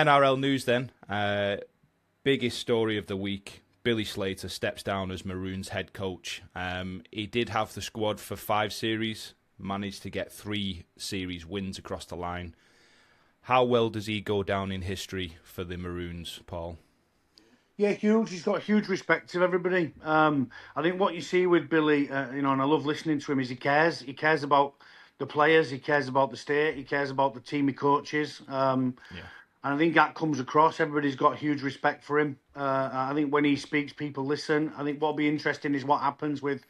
NRL news then. Biggest story of the week. Billy Slater steps down as Maroons head coach. He did have the squad for 5 series, managed to get 3 series wins across the line. How well does he go down in history for the Maroons, Paul? Yeah, huge. He's got huge respect of everybody. I think what you see with Billy, and I love listening to him, is he cares. He cares about the players. He cares about the state. He cares about the team he coaches. And I think that comes across. Everybody's got huge respect for him. I think when he speaks, people listen. I think what'll be interesting is what happens with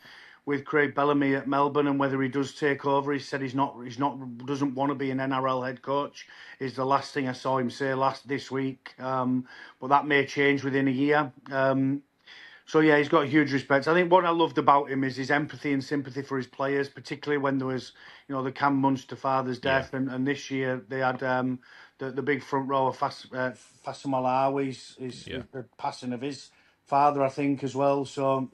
Craig Bellamy at Melbourne and whether he does take over. He said he's not doesn't want to be an NRL head coach. Is the last thing I saw him say this week. But that may change within a year. So yeah, he's got huge respect. I think what I loved about him is his empathy and sympathy for his players, particularly when there was, the Cam Munster father's death, and this year they had the big front row of Papali'i's the passing of his father, I think, as well. So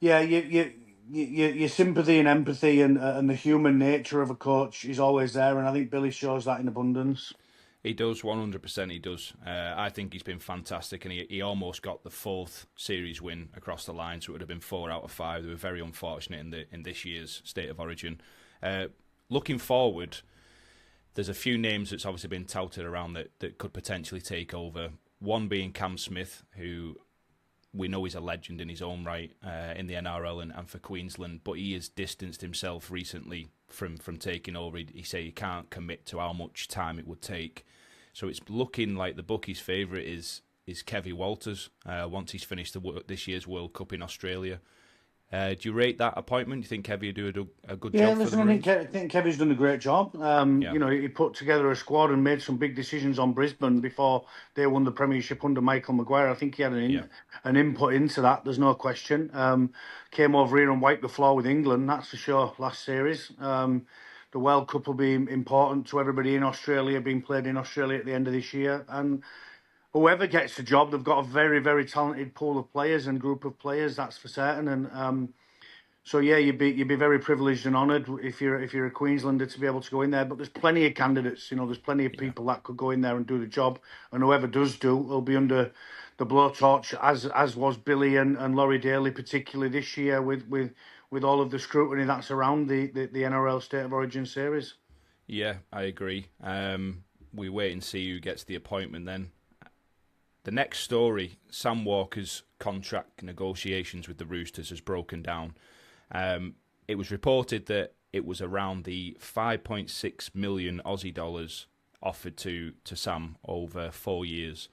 your sympathy and empathy and the human nature of a coach is always there, and I think Billy shows that in abundance. He does, 100% he does. I think he's been fantastic, and he almost got the 4th series win across the line, so it would have been 4 out of 5. They were very unfortunate in this year's State of Origin. Looking forward, there's a few names that's obviously been touted around that could potentially take over. One being Cam Smith, who we know is a legend in his own right in the NRL and for Queensland, but he has distanced himself recently from taking over. He said he can't commit to how much time it would take. So it's looking like the bookies' favourite is Kevy Walters once he's finished this year's World Cup in Australia. Do you rate that appointment? Do you think Kevy will do a good job? Listen, I think Kevy's done a great job. He put together a squad and made some big decisions on Brisbane before they won the Premiership under Michael Maguire. I think he had an input into that, there's no question. Came over here and wiped the floor with England, that's for sure, last series. The World Cup will be important to everybody in Australia, being played in Australia at the end of this year. And whoever gets the job, they've got a very, very talented pool of players and group of players, that's for certain. And you'd be very privileged and honoured if you're a Queenslander to be able to go in there. But there's plenty of candidates, there's plenty of people that could go in there and do the job. And whoever does will be under the blowtorch, as was Billy and Laurie Daly, particularly this year with all of the scrutiny that's around the NRL State of Origin series. Yeah, I agree. We wait and see who gets the appointment then. The next story, Sam Walker's contract negotiations with the Roosters has broken down. It was reported that it was around the 5.6 million Aussie dollars offered to Sam over 4 years.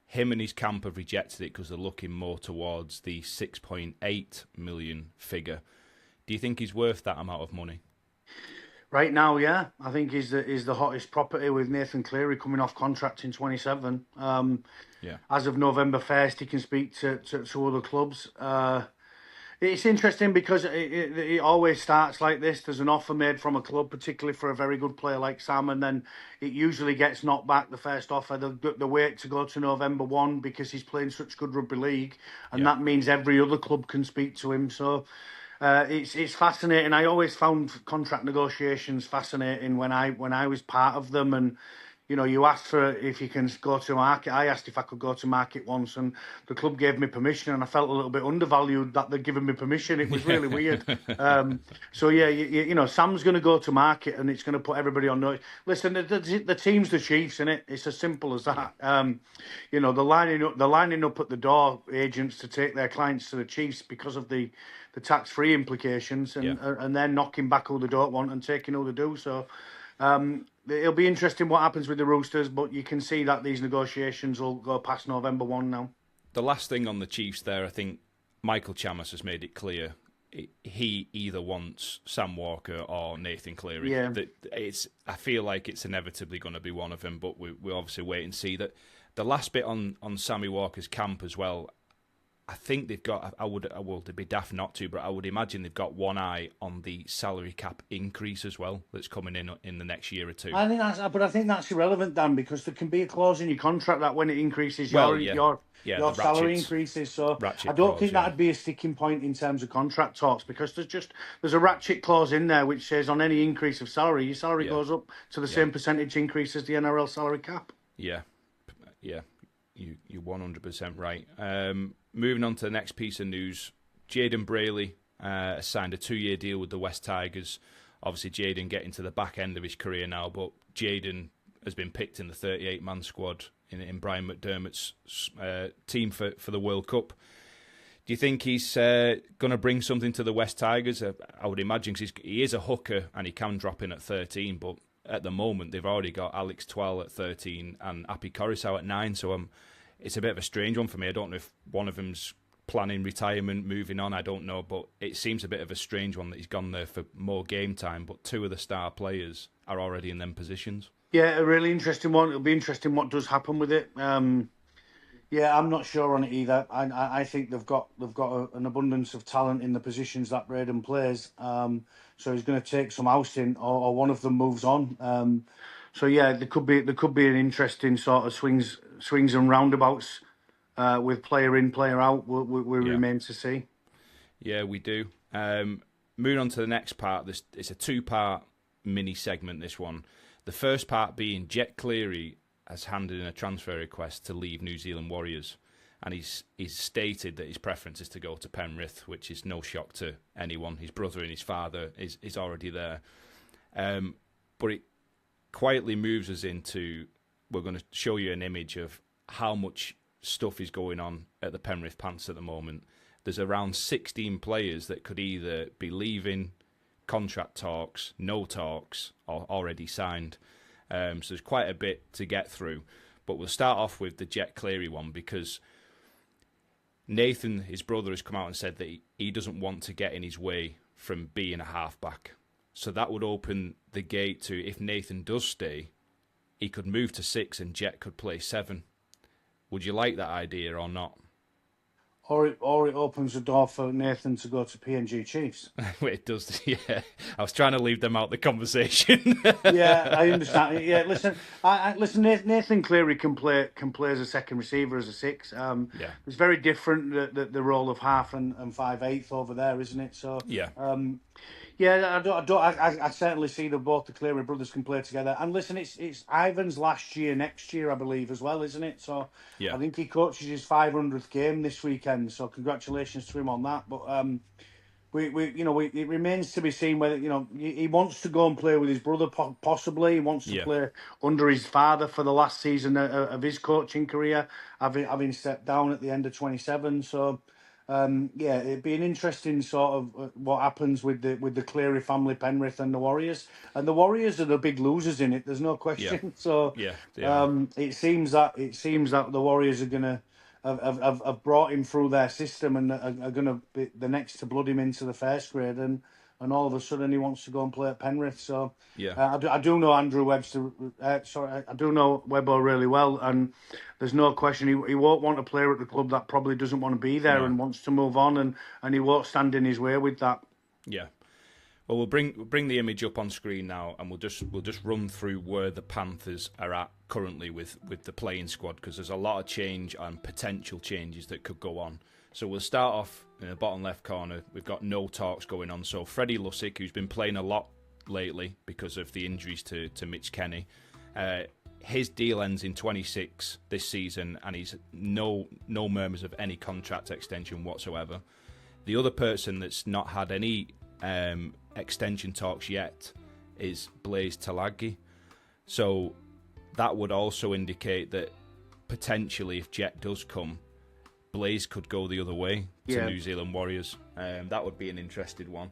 Him and his camp have rejected it because they're looking more towards the 6.8 million figure. Do you think he's worth that amount of money? Right now, yeah. I think he's the hottest property with Nathan Cleary coming off contract in 27. As of November 1st, he can speak to other clubs. It's interesting because it always starts like this. There's an offer made from a club, particularly for a very good player like Sam, and then it usually gets knocked back, the first offer. The wait to go to November 1 because he's playing such good rugby league, and that means every other club can speak to him. So it's fascinating. I always found contract negotiations fascinating when I was part of them, and you asked for if you can go to market. I asked if I could go to market once, and the club gave me permission, and I felt a little bit undervalued that they'd given me permission. It was really weird. Sam's going to go to market, and it's going to put everybody on notice. Listen, the team's the Chiefs, innit? It's as simple as that. They're lining up at the door, agents, to take their clients to the Chiefs because of the tax-free implications, and they're knocking back who they don't want and taking who they do. So it'll be interesting what happens with the Roosters, but you can see that these negotiations will go past November 1 now. The last thing on the Chiefs there, I think Michael Chammas has made it clear he either wants Sam Walker or Nathan Cleary. Yeah. I feel like it's inevitably going to be one of them, but we obviously wait and see. That the last bit on Sammy Walker's camp as well, I think they've got, they'd be daft not to, but I would imagine they've got one eye on the salary cap increase as well that's coming in the next year or two. I think that's irrelevant, Dan, because there can be a clause in your contract that when it increases, your salary increases. So I don't think that'd be a sticking point in terms of contract talks, because there's a ratchet clause in there which says on any increase of salary, your salary goes up to the same percentage increase as the NRL salary cap. Yeah, yeah, you're 100% right. Moving on to the next piece of news, Jayden Brailey signed a 2-year deal with the West Tigers. Obviously, Jayden getting to the back end of his career now, but Jayden has been picked in the 38-man squad in Brian McDermott's team for the World Cup. Do you think he's going to bring something to the West Tigers? I would imagine, because he is a hooker and he can drop in at 13, but at the moment they've already got Alex Twal at 13 and Api Coruscant at 9, so it's a bit of a strange one for me. I don't know if one of them's planning retirement, moving on, I don't know, but it seems a bit of a strange one that he's gone there for more game time, but 2 of the star players are already in them positions. Yeah, a really interesting one. It'll be interesting what does happen with it. Yeah, I'm not sure on it either. I think they've got an abundance of talent in the positions that Braden plays. So he's going to take some ousting, or one of them moves on. So yeah, there could be an interesting sort of swings and roundabouts with player in, player out. We remain to see. Yeah, we do. Moving on to the next part. It's a 2-part mini segment. This one, the first part being Jett Cleary has handed in a transfer request to leave New Zealand Warriors, and he's stated that his preference is to go to Penrith, which is no shock to anyone. His brother and his father is already there, but it quietly moves us into, we're going to show you an image of how much stuff is going on at the Penrith Panthers at the moment. There's around 16 players that could either be leaving, contract talks, no talks, or already signed. So there's quite a bit to get through. But we'll start off with the Jett Cleary one, because Nathan, his brother, has come out and said that he doesn't want to get in his way from being a halfback. So that would open the gate to, if Nathan does stay, he could move to 6 and Jett could play 7. Would you like that idea or not? Or it opens the door for Nathan to go to PNG Chiefs. It does, yeah. I was trying to leave them out the conversation. Yeah, I understand. Yeah, listen, listen. Nathan Cleary can play as a second receiver, as a 6. It's very different the role of half and 5/8 over there, isn't it? So yeah. Yeah, I certainly see that both the Cleary brothers can play together. And listen, it's Ivan's last year, next year, I believe, as well, isn't it? So yeah. I think he coaches his 500th game this weekend. So congratulations to him on that. But it remains to be seen whether he wants to go and play with his brother. Possibly, he wants to play under his father for the last season of his coaching career, having stepped down at the end of 27. So. It'd be an interesting sort of what happens with the Cleary family, Penrith, and the Warriors. And the Warriors are the big losers in it. There's no question. Yeah. So it seems that the Warriors are gonna have brought him through their system and are gonna be the next to blood him into the first grade, and all of a sudden he wants to go and play at Penrith. So I do know Andrew Webster. I do know Webber really well, and there's no question he won't want a player at the club that probably doesn't want to be there and wants to move on, and he won't stand in his way with that. Yeah. Well, we'll bring the image up on screen now, and we'll just run through where the Panthers are at currently with the playing squad, because there's a lot of change and potential changes that could go on. So we'll start off in the bottom left corner. We've got no talks going on. So Freddie Lussick, who's been playing a lot lately because of the injuries to Mitch Kenny, his deal ends in 26 this season, and he's no murmurs of any contract extension whatsoever. The other person that's not had any extension talks yet is Blaise Talagi. So that would also indicate that potentially, if Jett does come, Blaise could go the other way to New Zealand Warriors. That would be an interesting one.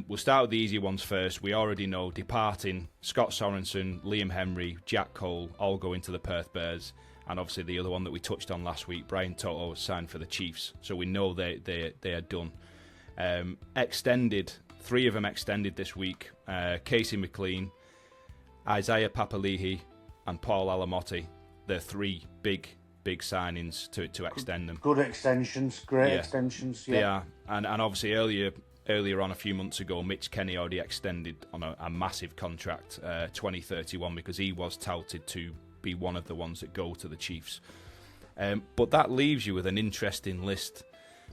We'll start with the easy ones first. We already know departing Scott Sorensen, Liam Henry, Jack Cole all going to the Perth Bears, and obviously the other one that we touched on last week, Brian Toto, was signed for the Chiefs. So we know they are done. Extended, 3 of them extended this week. Casey McLean, Isaiah Papali'i, and Paul Alamotti. They're 3 big signings to extend them. Good extensions, great extensions. Yeah, they are. And obviously earlier on, a few months ago, Mitch Kenny already extended on a massive contract, 2031, because he was touted to be one of the ones that go to the Chiefs. But that leaves you with an interesting list,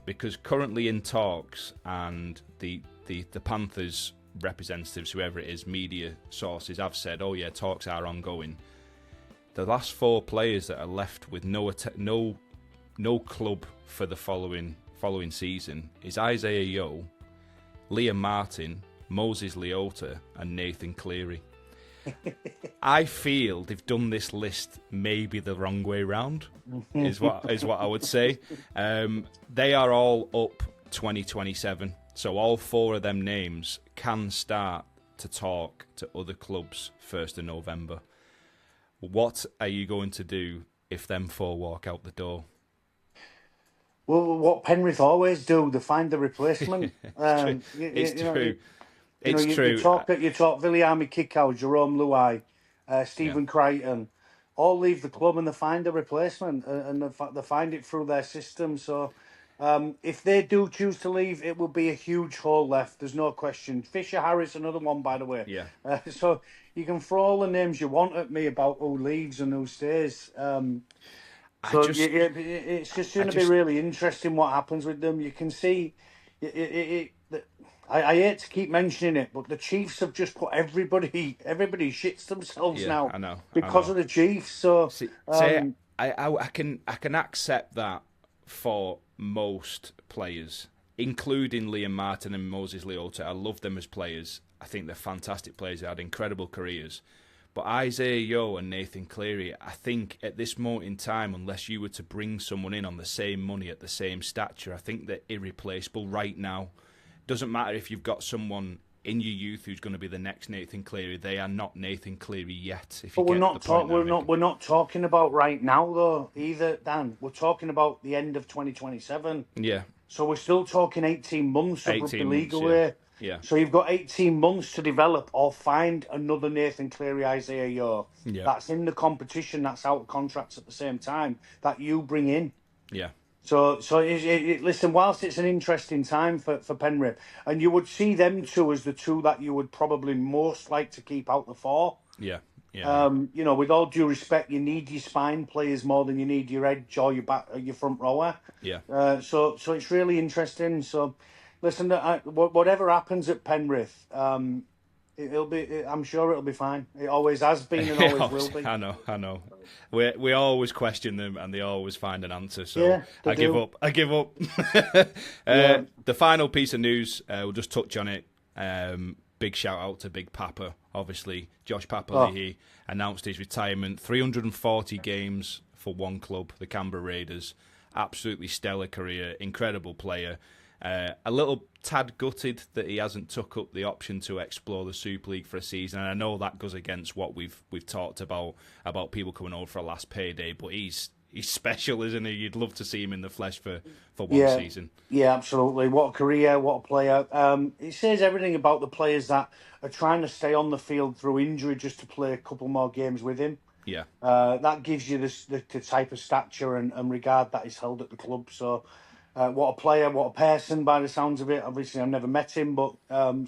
because currently in talks, and the Panthers representatives, whoever it is, media sources, have said, talks are ongoing. the last 4 players that are left with no club for the following season is Isaiah Yeo, Liam Martin, Moses Leota, and Nathan Cleary. I feel they've done this list maybe the wrong way round, is what I would say. They are all up 2027, so all 4 of them names can start to talk to other clubs 1st of November. What are you going to do if them 4 walk out the door? Well, what Penrith always do, they find the replacement. It's true. It's true. You talk Viliami Kikau, Jerome Luai, Stephen Crichton, all leave the club and they find a replacement, and they find it through their system. So if they do choose to leave, it will be a huge hole left. There's no question. Fisher Harris, another one, by the way. Yeah. So you can throw all the names you want at me about who leaves and who stays. It's just going to be really interesting what happens with them. You can see I hate to keep mentioning it, but the Chiefs have just put everybody shits themselves now. I know. Because of the Chiefs. So I can accept that for most players, including Liam Martin and Moses Leota. I love them as players. I think they're fantastic players. They had incredible careers. But Isaiah Yeo and Nathan Cleary, I think at this moment in time, unless you were to bring someone in on the same money at the same stature, I think they're irreplaceable right now. Doesn't matter if you've got someone in your youth who's going to be the next Nathan Cleary. They are not Nathan Cleary yet. But we're not talking about right now though either, Dan. We're talking about the end of 2027. Yeah. So we're still talking 18 months of rugby league away. Yeah. So you've got 18 months to develop or find another Nathan Cleary, Isaiah Yeo. Yeah. That's in the competition, that's out of contracts at the same time, that you bring in. Yeah. So listen, whilst it's an interesting time for Penrith, and you would see them 2 as the 2 that you would probably most like to keep out the 4. Yeah. Yeah. With all due respect, you need your spine players more than you need your edge or your front rower. Yeah. So it's really interesting. So, listen, whatever happens at Penrith, I'm sure it'll be fine. It always has been and always will be. I know. We always question them and they always find an answer. So I give up. The final piece of news, we'll just touch on it. Big shout out to Big Papa. Obviously, Josh Papali'i announced his retirement. 340 games for one club, the Canberra Raiders. Absolutely stellar career, incredible player. A little tad gutted that he hasn't took up the option to explore the Super League for a season. And I know that goes against what we've talked about people coming over for a last payday. But he's special, isn't he? You'd love to see him in the flesh for one season. Yeah, absolutely. What a career, what a player. It says everything about the players that are trying to stay on the field through injury just to play a couple more games with him. Yeah. That gives you the type of stature and regard that is held at the club. So what a player, what a person by the sounds of it. Obviously, I've never met him, but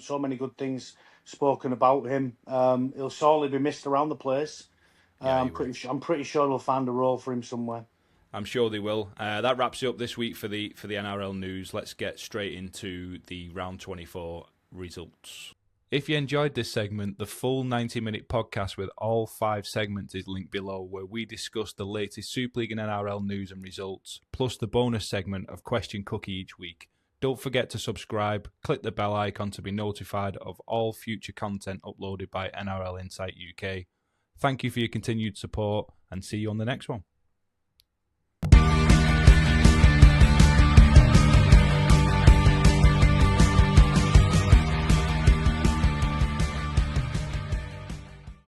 so many good things spoken about him. He'll sorely be missed around the place. I'm pretty sure they'll find a role for him somewhere. I'm sure they will. That wraps it up this week for the NRL news. Let's get straight into the round 24 results. If you enjoyed this segment, the full 90-minute podcast with all 5 segments is linked below, where we discuss the latest Super League and NRL news and results, plus the bonus segment of Question Cookie each week. Don't forget to subscribe, click the bell icon to be notified of all future content uploaded by NRL Insight UK. Thank you for your continued support and see you on the next one.